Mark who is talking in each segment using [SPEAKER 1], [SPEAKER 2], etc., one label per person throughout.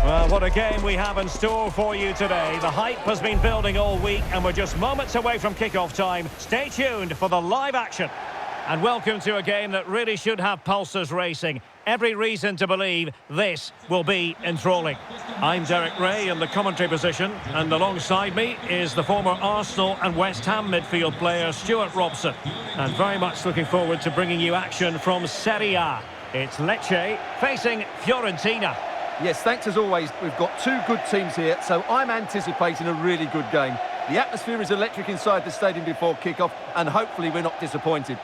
[SPEAKER 1] Well, what a game we have in store for you today. The hype has been building all week and we're just moments away from kick-off time. Stay tuned for the live action. And welcome to a game that really should have pulses racing. Every reason to believe this will be enthralling. I'm Derek Ray in the commentary position, and alongside me is the former Arsenal and West Ham midfield player Stuart Robson. And very much looking forward to bringing you action from Serie A. It's Lecce facing Fiorentina.
[SPEAKER 2] Yes, thanks as always. We've got two good teams here, so I'm anticipating a really good game. The atmosphere is electric inside the stadium before kick-off, and hopefully we're not disappointed.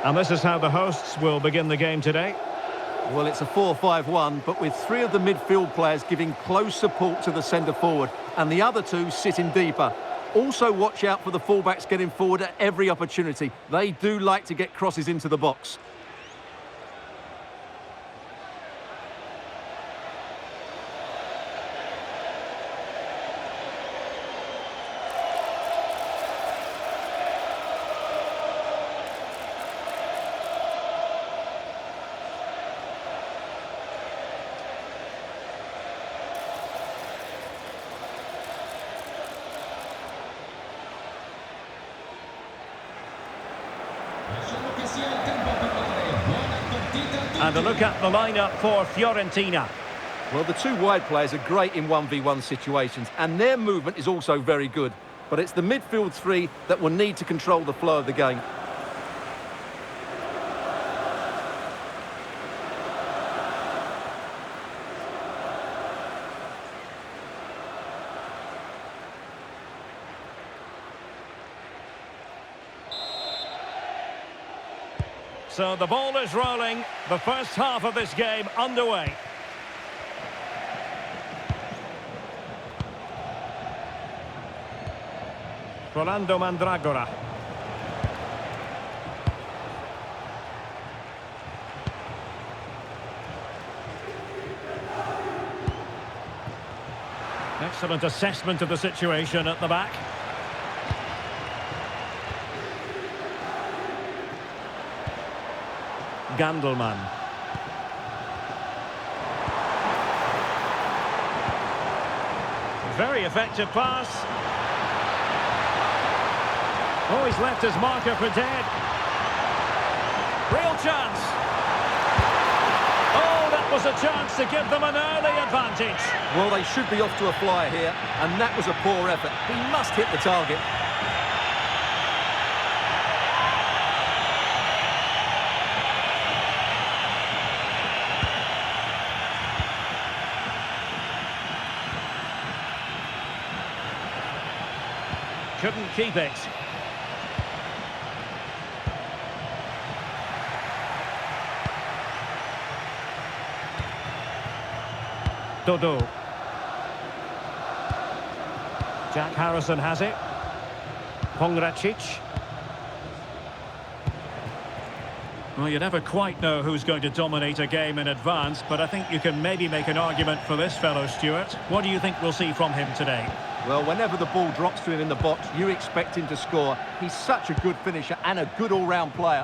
[SPEAKER 1] And this is how the hosts will begin the game today.
[SPEAKER 2] Well, it's a 4-5-1, but with three of the midfield players giving close support to the centre-forward, and the other two sitting deeper. Also watch out for the fullbacks getting forward at every opportunity. They do like to get crosses into the box.
[SPEAKER 1] And a look at the lineup for Fiorentina.
[SPEAKER 2] Well, the two wide players are great in 1v1 situations, and their movement is also very good. But it's the midfield three that will need to control the flow of the game.
[SPEAKER 1] So the ball is rolling, the first half of this game underway. Rolando Mandragora. Excellent assessment of the situation at the back. Gandelman. Very effective pass. Oh, he's left his marker for dead. Real chance. Oh, that was a chance to give them an early advantage.
[SPEAKER 2] Well, they should be off to a flyer here, and that was a poor effort. He must hit the target.
[SPEAKER 1] Couldn't keep it. Dodo. Jack Harrison has it. Pongracic. Well, you never quite know who's going to dominate a game in advance, but I think you can maybe make an argument for this fellow, Stuart. What do you think we'll see from him today?
[SPEAKER 2] Well, whenever the ball drops to him in the box, you expect him to score. He's such a good finisher and a good all-round player.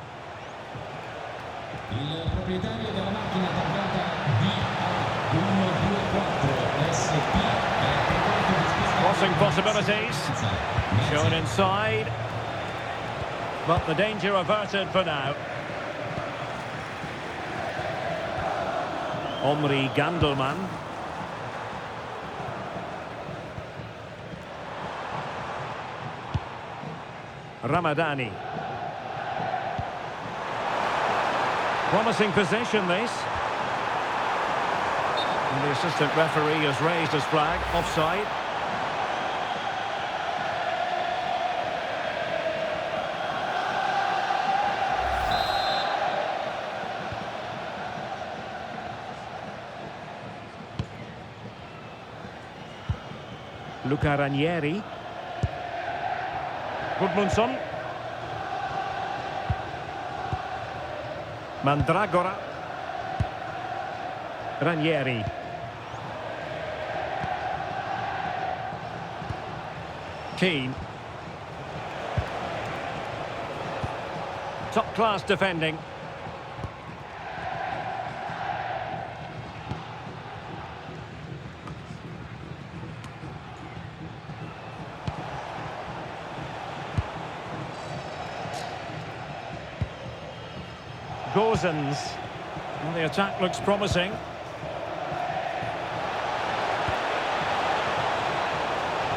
[SPEAKER 1] Crossing possibilities. Shown inside. But the danger averted for now. Omri Gandelman. Ramadani. Promising position, this. And the assistant referee has raised his flag, offside. Luca Ranieri. Gudmundsson. Mandragora. Ranieri. Keane. Top-class defending. Gozens. Well, the attack looks promising.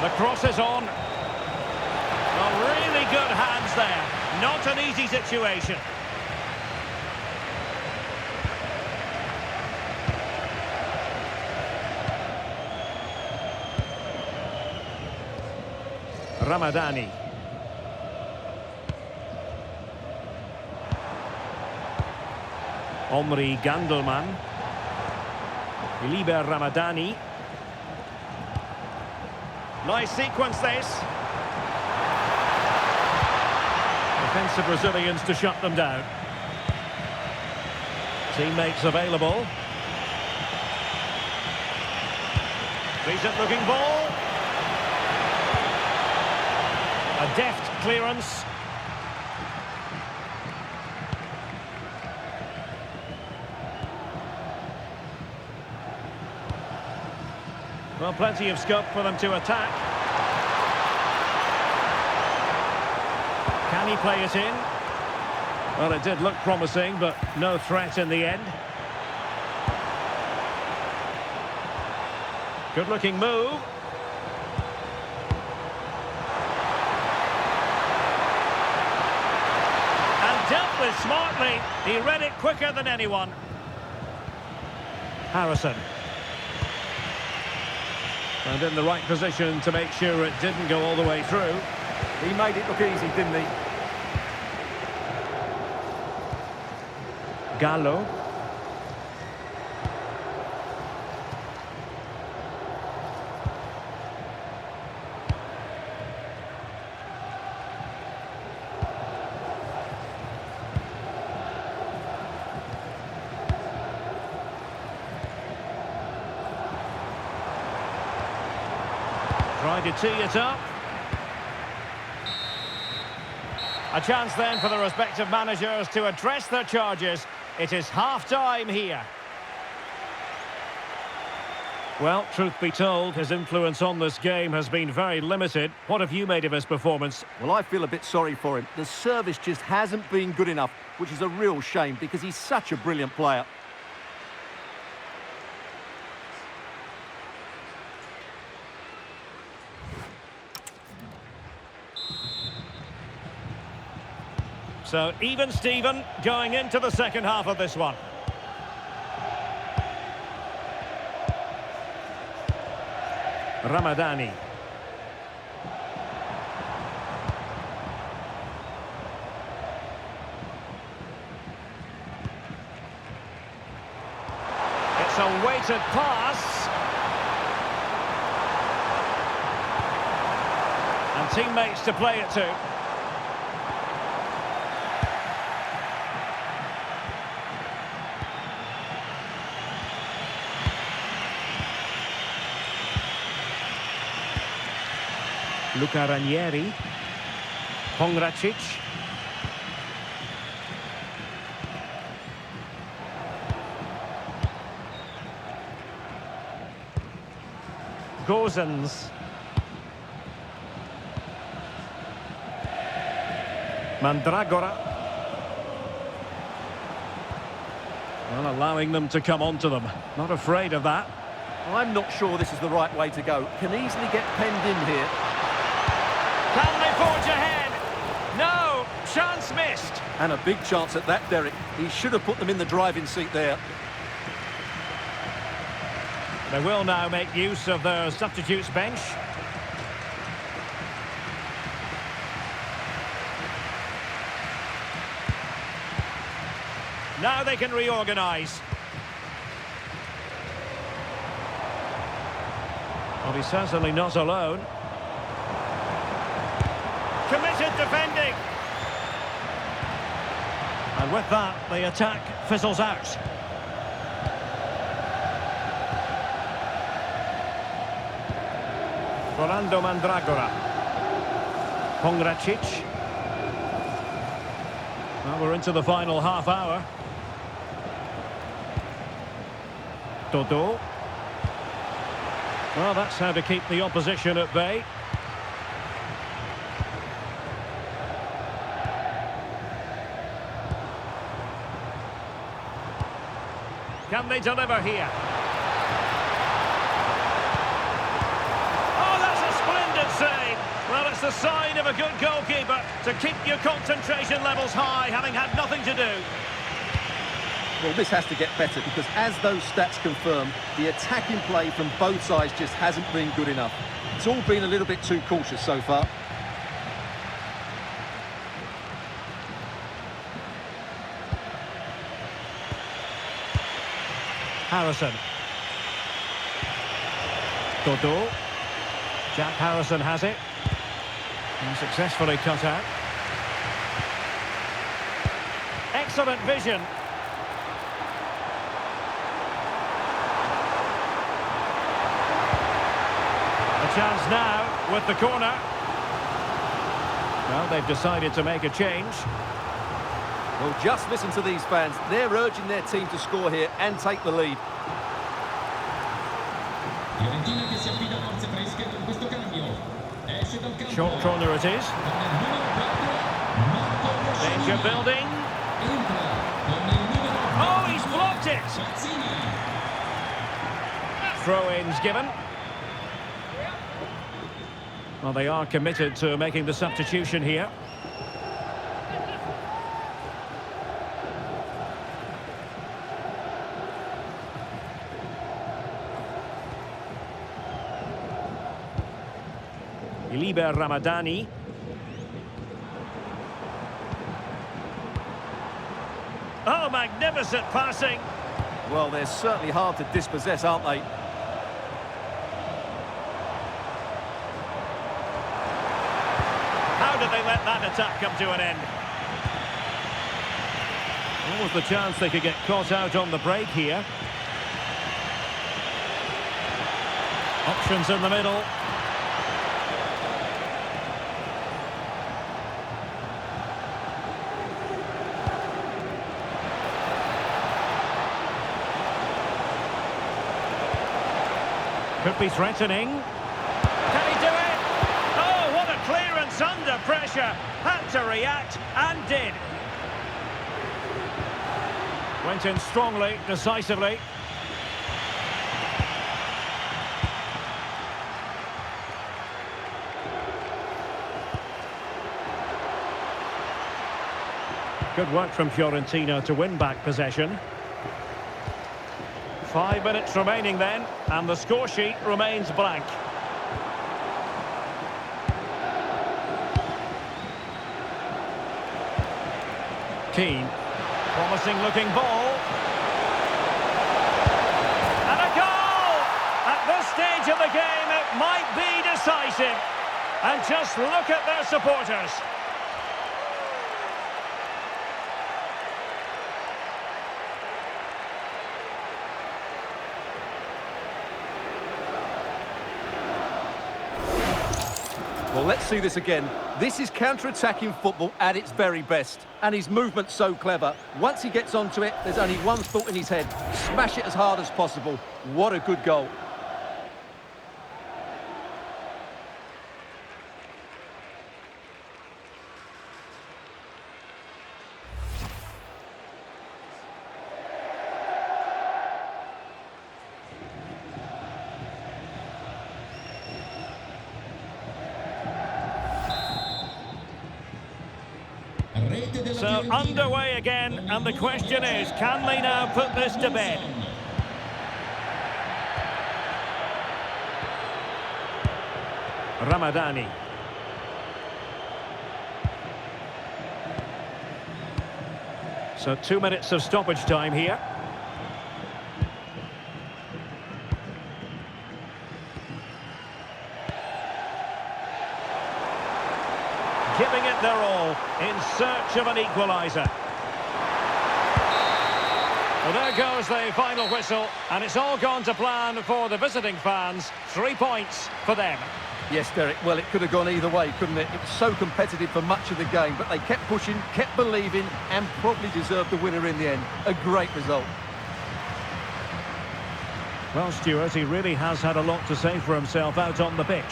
[SPEAKER 1] The cross is on. Well, really good hands there. Not an easy situation. Ramadani. Omri Gandelman. Iliber Ramadani. Nice sequence this. Defensive Brazilians to shut them down. Teammates available. Decent looking ball. A deft clearance. Well, plenty of scope for them to attack. Can he play it in? Well, it did look promising, but no threat in the end. Good-looking move. And dealt with smartly. He read it quicker than anyone. Harrison. And in the right position to make sure it didn't go all the way through.
[SPEAKER 2] He made it look easy, didn't he?
[SPEAKER 1] Gallo. Tried to tee it up. A chance then for the respective managers to address their charges. It is half-time here. Well, truth be told, his influence on this game has been very limited. What have you made of his performance?
[SPEAKER 2] Well, I feel a bit sorry for him. The service just hasn't been good enough, which is a real shame because he's such a brilliant player.
[SPEAKER 1] So, even Steven going into the second half of this one. Ramadani. It's a weighted pass. And teammates to play it to. Luca Ranieri. Pongracic. Gozens. Mandragora. Well, allowing them to come onto them. Not afraid of that.
[SPEAKER 2] I'm not sure this is the right way to go. Can easily get penned in here.
[SPEAKER 1] Can they forge ahead? No, chance missed.
[SPEAKER 2] And a big chance at that, Derek. He should have put them in the driving seat there.
[SPEAKER 1] They will now make use of their substitutes bench. Now they can reorganise. Well, he's certainly not alone. Committed defending. And with that, the attack fizzles out. Rolando Mandragora. Pongracic. Well, we're into the final half hour. Dodo. Well, that's how to keep the opposition at bay. Can they deliver here? Oh, that's a splendid save. Well, it's the sign of a good goalkeeper to keep your concentration levels high, having had nothing to do.
[SPEAKER 2] Well, this has to get better because, as those stats confirm, the attacking play from both sides just hasn't been good enough. It's all been a little bit too cautious so far.
[SPEAKER 1] Harrison. Dodo. Jack Harrison has it. And successfully cut out. Excellent vision. A chance now with the corner. Well, they've decided to make a change.
[SPEAKER 2] Well, just listen to these fans. They're urging their team to score here and take the lead.
[SPEAKER 3] Fiorentina che si affida a forze fresche con questo cambio. Esce dal campo.
[SPEAKER 1] Short corner it is. Danger building. Oh, he's blocked it. Throw-ins given. Well, they are committed to making the substitution here. Liber Ramadani. Oh, magnificent passing.
[SPEAKER 2] Well, they're certainly hard to dispossess, aren't they?
[SPEAKER 1] How did they let that attack come to an end? What was the chance they could get caught out on the break here? Options in the middle. Could be threatening. Can he do it? Oh, what a clearance under pressure. Had to react and did. Went in strongly, decisively. Good work from Fiorentina to win back possession. 5 minutes remaining then, and the score sheet remains blank. Keane, promising looking ball. And a goal! At this stage of the game, it might be decisive. And just look at their supporters.
[SPEAKER 2] Well, let's see this again. This is counter-attacking football at its very best. And his movement's so clever. Once he gets onto it, there's only one thought in his head. Smash it as hard as possible. What a good goal.
[SPEAKER 1] So underway again, and the question is, can they now put this to bed? Ramadani. So 2 minutes of stoppage time here. Giving it their all in search of an equaliser. Well, there goes the final whistle, and it's all gone to plan for the visiting fans. 3 points for them.
[SPEAKER 2] Yes, Derek, well, it could have gone either way, couldn't it? It was so competitive for much of the game, but they kept pushing, kept believing, and probably deserved the winner in the end. A great result.
[SPEAKER 1] Well, Stuart, he really has had a lot to say for himself out on the pitch.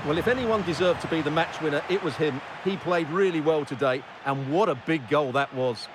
[SPEAKER 2] Well, if anyone deserved to be the match winner, it was him. He played really well today, and what a big goal that was.